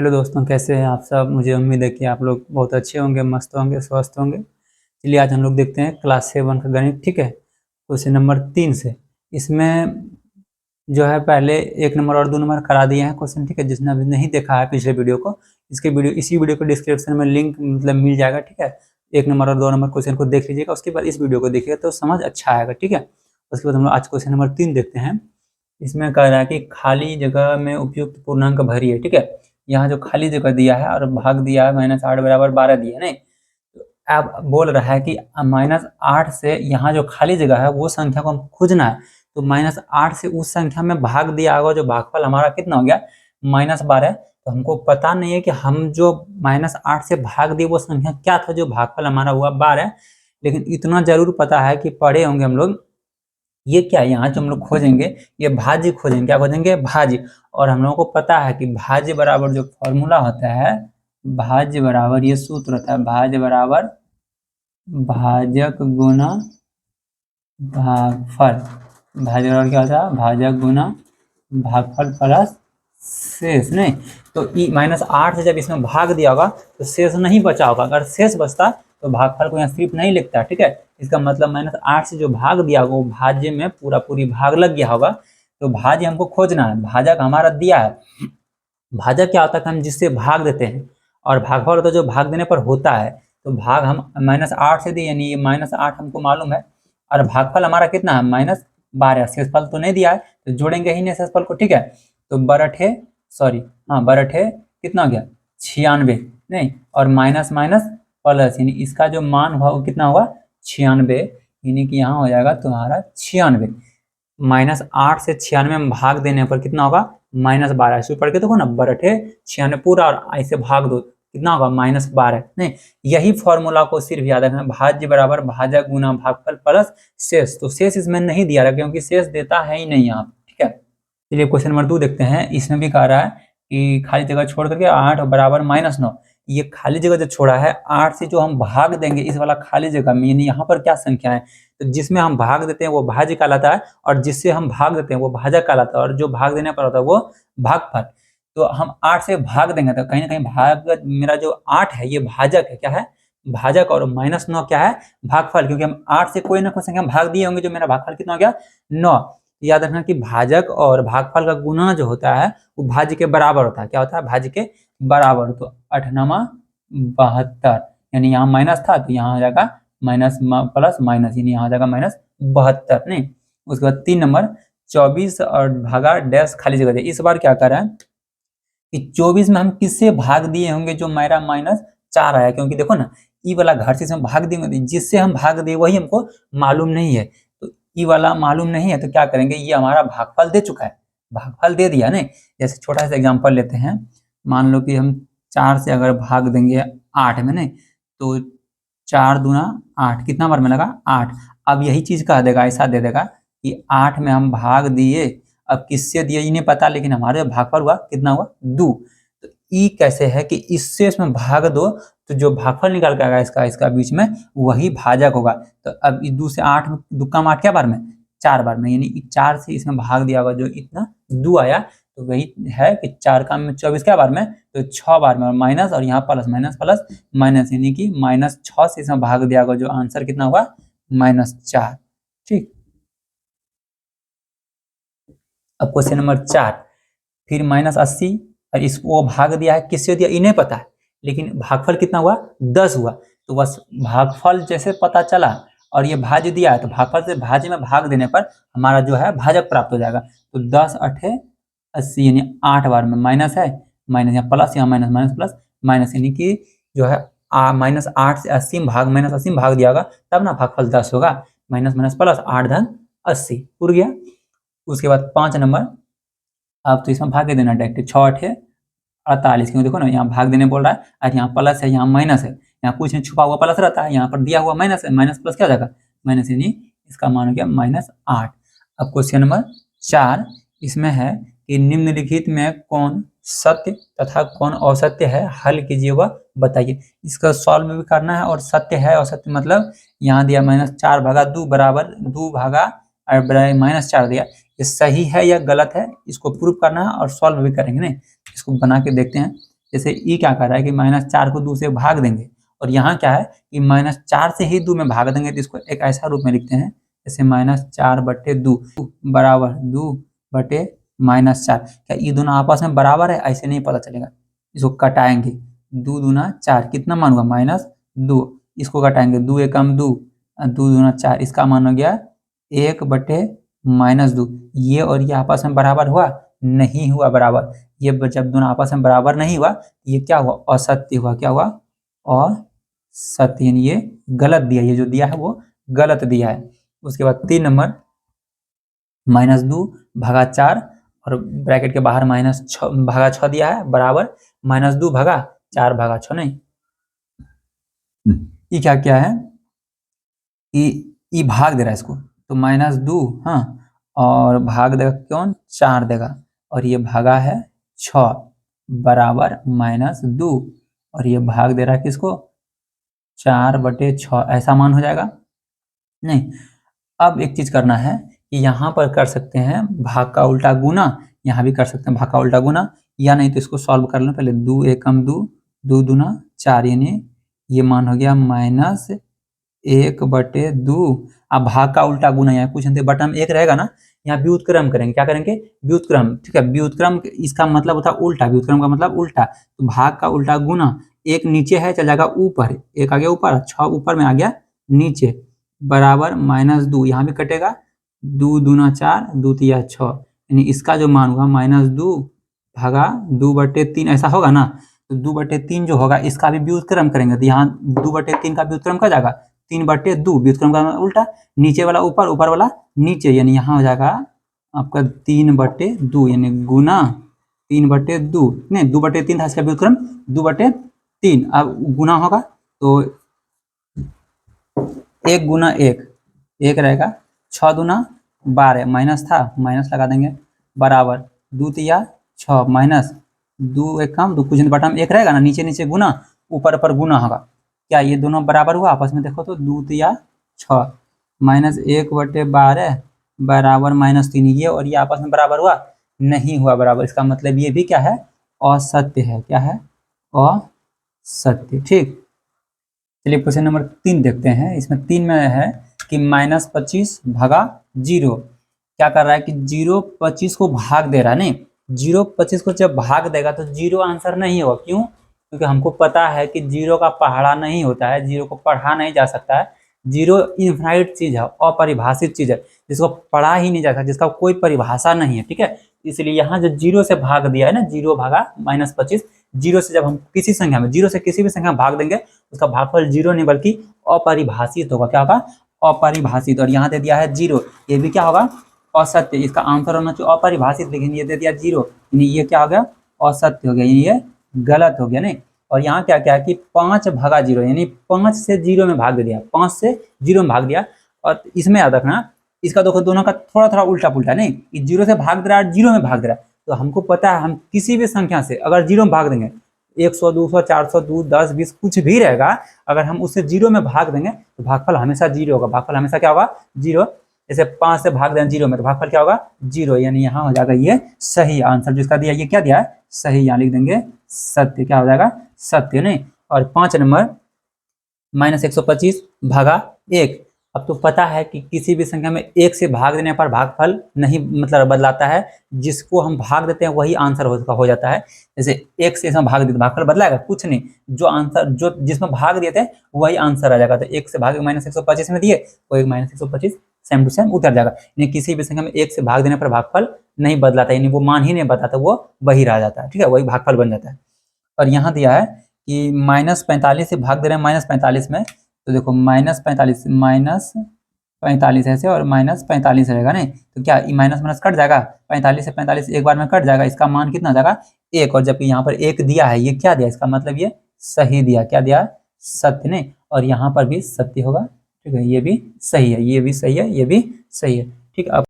Hello दोस्तों, कैसे हैं आप सब। मुझे उम्मीद है कि आप लोग बहुत अच्छे होंगे, मस्त होंगे, स्वस्थ होंगे। चलिए आज हम लोग देखते हैं क्लास 7 का गणित। ठीक है, क्वेश्चन नंबर 3 से। इसमें जो है पहले 1 नंबर और 2 नंबर करा दिए हैं क्वेश्चन। ठीक है, जिसने अभी नहीं देखा है पिछले वीडियो को, इसी वीडियो को डिस्क्रिप्शन में लिंक मतलब मिल जाएगा। ठीक है, 1 नंबर और 2 नंबर क्वेश्चन को देख लीजिएगा, उसके बाद इस वीडियो को देखिएगा तो समझ अच्छा आएगा। ठीक है, उसके बाद हम लोग आज क्वेश्चन नंबर 3 देखते हैं। इसमें कह रहा है कि खाली जगह में उपयुक्त पूर्णांक भरिए। ठीक है, यहाँ जो खाली जगह दिया है और भाग दिया है -8 बराबर 12 दिया है नहीं, तो अब बोल रहा है कि -8 से यहाँ जो खाली जगह है वो संख्या को हम खोजना है। तो -8 से उस संख्या में भाग दिया होगा, जो भागफल हमारा कितना हो गया -12। तो हमको पता नहीं है कि हम जो -8 से भाग दिए वो संख्या क्या था, जो भागफल हमारा हुआ 12। लेकिन इतना जरूर पता है कि पढ़े होंगे हम लोग, ये क्या है यहाँ जो हम लोग खोजेंगे, ये भाज्य खोजेंगे। क्या खोजेंगे? भाज्य। और हम लोगों को पता है कि भाज्य बराबर जो फॉर्मूला होता है, भाज्य बराबर ये सूत्र होता है, भाज्य बराबर भाजक गुना भागफल। भाज्य बराबर क्या होता है? भाजक गुना भागफल प्लस शेष। नहीं तो -8 से जब इसमें भाग दिया होगा तो शेष नहीं बचा होगा। अगर शेष बचता तो भागफल को यहाँ सिर्फ नहीं लिखता। ठीक है, इसका मतलब -8 से जो भाग दिया होगा वो भाज्य में पूरी भाग लग गया होगा। तो भाज्य हमको खोजना है, भाजक हमारा दिया है। भाजक क्या होता है कि हम जिससे भाग देते हैं, और भागफल होता है जो भाग देने पर होता है। तो भाग हम -8 से दिए, यानी ये -8 हमको मालूम है, और भागफल हमारा कितना है -12। शेषफल तो नहीं दिया है तो जोड़ेंगे ही नहीं शेषफल को। ठीक है, तो बरठे कितना हो गया 96। नहीं, और माइनस माइनस प्लस, यानी इसका जो मान हुआ वो कितना हुआ 96, यानी कि यहाँ हो जाएगा तुम्हारा 96। -8 से 96 में भाग देने पर कितना होगा -12। इसको पढ़ के देखो ना, बरठे 96 पूरा और ऐसे भाग दो कितना होगा -12। नहीं, यही फॉर्मूला को सिर्फ याद रखना, भाज्य बराबर भाजक गुना भागफल प्लस शेष। तो शेष इसमें नहीं दिया रहा क्योंकि शेष देता है ही नहीं यहाँ। ठीक है, चलिए क्वेश्चन नंबर 2 देखते हैं। इसमें भी कह रहा है कि खाली जगह छोड़ करके 8 बराबर -9। ये खाली जगह जो छोड़ा है 8 से जो हम भाग देंगे इस वाला खाली जगह में, यानी यहाँ पर क्या संख्या है, तो जिसमें हम भाग देते हैं वो भाज्य कहलाता है, और जिससे हम भाग देते हैं वो भाजक कहलाता है, और जो भाग देने पर होता है वो भागफल। तो हम 8 से भाग देंगे तो कहीं ना कहीं भाग, मेरा जो 8 है ये भाजक है। क्या है? भाजक। और -9 क्या है? भागफल। क्योंकि हम 8 से कोई ना कोई संख्या भाग दिए होंगे, जो मेरा भागफल कितना हो गया 9। याद रखना कि भाजक और भागफल का गुना जो होता है वो भाज्य के बराबर होता है। क्या होता है? भाज्य के बराबर। तो 8×9 = 72, यानी यहाँ माइनस था तो यहाँ आ जाएगा माइनस प्लस माइनस, यानी यहाँ आ जाएगा -72। नहीं, उसके बाद 3 नंबर 24 और भागा डैश खाली जगह दे। इस बार क्या कर रहा है कि 24 में हम किससे भाग दिए होंगे जो मेरा -4 आया, क्योंकि देखो ना ई वाला घर से हम भाग देंगे, जिससे हम भाग दिए वही हमको मालूम नहीं है। तो ई वाला मालूम नहीं है तो क्या करेंगे, ये हमारा भागफल दे चुका है, भागफल दे दिया। नहीं, जैसे छोटा सा एग्जांपल लेते हैं। मान लो कि हम 4 से अगर भाग देंगे 8 में, नहीं तो 4 दूना 8 कितना बार में लगा 8। अब यही चीज कह देगा, ऐसा दे देगा कि 8 में हम भाग दिए, अब किससे दिए ये नहीं पता, लेकिन हमारे भागफल हुआ कितना हुआ 2। तो ई कैसे है कि इससे इसमें भाग दो तो जो भागफल निकल के आएगा इसका बीच में वही भाजक होगा। तो अब 2 से 8 दुक्का में 8 क्या बार में 4 बार में, यानी 4 से इसमें भाग दिया होगा जो इतना 2 आया। तो वही है कि 4 का में 24 क्या बार में, तो 6 बार में, और माइनस और यहाँ प्लस माइनस प्लस माइनस, यानी कि -6 से इसमें भाग दिया होगा, जो आंसर कितना हुआ -4। ठीक, अब क्वेश्चन नंबर 4। फिर -80, और इसको भाग दिया है, किससे दिया इन्हें पता है, लेकिन भागफल कितना हुआ 10 हुआ। तो बस भागफल जैसे पता चला और ये भाज्य दिया है, तो भागफल से भाज्य में भाग देने पर हमारा जो है भाजक प्राप्त हो जाएगा। तो 10 8 80, यानी 8 बार में माइनस है, माइनस यहाँ प्लस, यहाँ माइनस माइनस प्लस माइनस, यानी कि जो है -8 से 80 में भाग -80 में भाग दिया होगा तब ना भागफल 10 होगा। माइनस माइनस प्लस 8 धन 80 उड़ गया। उसके बाद 5 नंबर, अब तो इसमें भाग के देना डायरेक्ट, 6 8 48, क्योंकि देखो ना यहाँ भाग देने बोल रहा है, और यहाँ प्लस है यहाँ माइनस है, यहाँ कुछ नहीं छुपा हुआ प्लस रहता है, यहाँ पर दिया हुआ माइनस है, माइनस प्लस क्या हो जाएगा माइनस, यानी इसका मान हो गया -8। अब क्वेश्चन नंबर 4, इसमें है कि निम्नलिखित में कौन सत्य तथा कौन असत्य है, हल कीजिए व बताइए। इसका सॉल्व में भी करना है, और सत्य है असत्य मतलब यहाँ दिया -4/2 बराबर 2 भागा और -4 दिया, ये सही है या गलत है इसको प्रूव करना है, और सॉल्व भी करेंगे। नहीं, इसको बना के देखते हैं। जैसे ई क्या कर रहा है कि -4 को 2 से भाग देंगे, और यहाँ क्या है कि -4 से ही 2 में भाग देंगे, तो इसको एक ऐसा रूप में लिखते हैं जैसे -4/2 बराबर 2/-4। क्या ये दोनों आपस में बराबर है? ऐसे नहीं पता चलेगा, इसको कटाएंगे। 2 दूना 4, कितना मान हुआ? -2। इसको कटाएंगे, 2 एकम 2, 2 दूना 4, इसका मान हो गया 1/-2। ये और ये आपस में बराबर हुआ? नहीं हुआ बराबर। ये जब दोनों आपस में बराबर नहीं हुआ, ये क्या हुआ? असत्य हुआ। क्या हुआ? असत्य, यानी ये गलत दिया, ये जो दिया है वो गलत दिया है। उसके बाद 3 नंबर, -2/4 और ब्रैकेट के बाहर -6/6 दिया है बराबर -2/4/6 नहीं। ये क्या है ई भाग दे रहा है इसको, तो -2, हाँ, और भाग देगा कौन? 4 देगा, और ये भागा है 6 बराबर -2, और ये भाग दे रहा है किसको? 4/6, ऐसा मान हो जाएगा नहीं। अब एक चीज करना है कि यहाँ पर कर सकते हैं भाग का उल्टा गुना, यहाँ भी कर सकते हैं भाग का उल्टा गुना, या नहीं तो इसको सॉल्व कर लें पहले। 2 एकम 2, 2 दूना 4, यानी ये मान हो गया -1/2। अब भाग का उल्टा गुना, यहाँ कुछ नहीं, बटन 1 रहेगा ना, यहाँ व्युत्क्रम करेंगे। क्या करेंगे? व्युत्क्रम, ठीक है। व्युत्क्रम इसका मतलब होता है उल्टा, व्युत्क्रम का मतलब उल्टा। तो भाग का उल्टा गुना, 1 नीचे है चल जाएगा ऊपर, 1 आ गया ऊपर, 6 ऊपर में आ गया नीचे, बराबर -2, यहाँ भी कटेगा, 2 दूना 4, 2 तिया 6, यानी इसका जो मान हुआ -2/2/3, ऐसा होगा ना। तो 2/3 जो होगा इसका भी व्युत्क्रम करेंगे, तो यहाँ 2/3 का व्युत्क्रम कर जाएगा 3/2, व्युत्क्रम का उल्टा, नीचे वाला ऊपर, ऊपर वाला नीचे, यानी यहाँ हो जाएगा आपका 3/2, यानी गुना 3/2, नहीं 2/3 था इसका व्युत्क्रम, 2/3। अब गुना होगा तो 1 गुना 1 1 रहेगा, 6 दूना 12, माइनस था, माइनस लगा देंगे, बराबर 2 तिया 6 माइनस 2 एक काम 2, कुछ नहीं, बटन 1 रहेगा ना, नीचे नीचे गुना, ऊपर ऊपर गुना होगा। क्या ये दोनों बराबर हुआ आपस में? देखो तो 2 तिया 6 -1/12 बराबर -3, ये और ये आपस में बराबर हुआ? नहीं हुआ बराबर। इसका मतलब ये भी क्या है? असत्य है। क्या है? असत्य। ठीक, चलिए क्वेश्चन नंबर 3 देखते हैं। इसमें 3 में है कि -25/0 क्या कर रहा है कि 0 25 को भाग दे रहा है। नहीं, 0 25 को जब भाग देगा तो 0 आंसर नहीं होगा। क्यों? क्योंकि हमको पता है कि 0 का पहाड़ा नहीं होता है, 0 को पढ़ा नहीं जा सकता है। 0 इनफाइनाइट चीज है, अपरिभाषित चीज है, जिसको पढ़ा ही नहीं जा सकता, जिसका कोई परिभाषा नहीं है। ठीक है, इसलिए यहाँ जो 0 से भाग दिया है ना, 0 भागा -25, 0 से जब हम किसी संख्या में 0 से किसी भी संख्या में भाग देंगे, उसका भागफल 0 नहीं बल्कि अपरिभाषित होगा। क्या होगा? अपरिभाषित। और यहाँ दे दिया है 0, ये भी क्या होगा? असत्य। इसका आंसर होना चाहिए अपरिभाषित, लेकिन ये दे दिया 0, यानी ये क्या हो गया? असत्य हो गया, यानी ये गलत हो गया। नहीं, और यहाँ क्या क्या है कि 5/0, यानी 5 से 0 में भाग दिया, 5 से 0 में भाग दिया। और इसमें याद रखना, इसका देखो दोनों का थोड़ा थोड़ा उल्टा पुल्टा। नहीं, 0 से भाग दे रहा है, 0 में भाग दे रहा है, तो हमको पता है हम किसी भी संख्या से अगर 0 में भाग देंगे, 100 200 400 2 10 20 कुछ भी रहेगा, अगर हम उससे 0 में भाग देंगे तो भागफल हमेशा 0 होगा। भागफल हमेशा क्या होगा? 0। जैसे 5 से भाग दें 0 में तो भागफल क्या होगा? 0, यानी यहाँ हो जाएगा ये सही आंसर। जिसका दिया ये क्या दिया है? सही, यहाँ लिख देंगे सत्य। क्या हो जाएगा? सत्य। नहीं, और 5 नंबर -125/1। अब तो पता है कि किसी भी संख्या में 1 से भाग देने पर भागफल नहीं मतलब बदलाता है, जिसको हम भाग देते हैं वही आंसर हो जाता है। जैसे 1 से इसमें भाग देते भागफल बदलाएगा कुछ नहीं, जो आंसर जो जिसमें भाग दिए थे वही आंसर आ जाएगा। तो 1 से भाग -125 में दिए, तो एक -125 सेम टू सेम उतर जाएगा। यानी किसी भी संख्या में 1 से भाग देने पर भागफल नहीं बदलाता, यानी वो मान ही नहीं बताता, वो वही रह जाता है। ठीक है, वही भागफल बन जाता है। और यहाँ दिया है कि -45 से भाग दे रहे हैं -45 में, तो देखो -45 ऐसे और -45 रहेगा। नहीं, तो क्या माइनस माइनस कट जाएगा, 45 से 45 एक बार में कट जाएगा, इसका मान कितना जाएगा? 1। और जबकि यहाँ पर 1 दिया है, ये क्या दिया? इसका मतलब ये सही दिया। क्या दिया? सत्य। नहीं, और यहाँ पर भी सत्य होगा। ठीक है, ये भी सही है, ये भी सही है, ये भी सही है। ठीक है, अब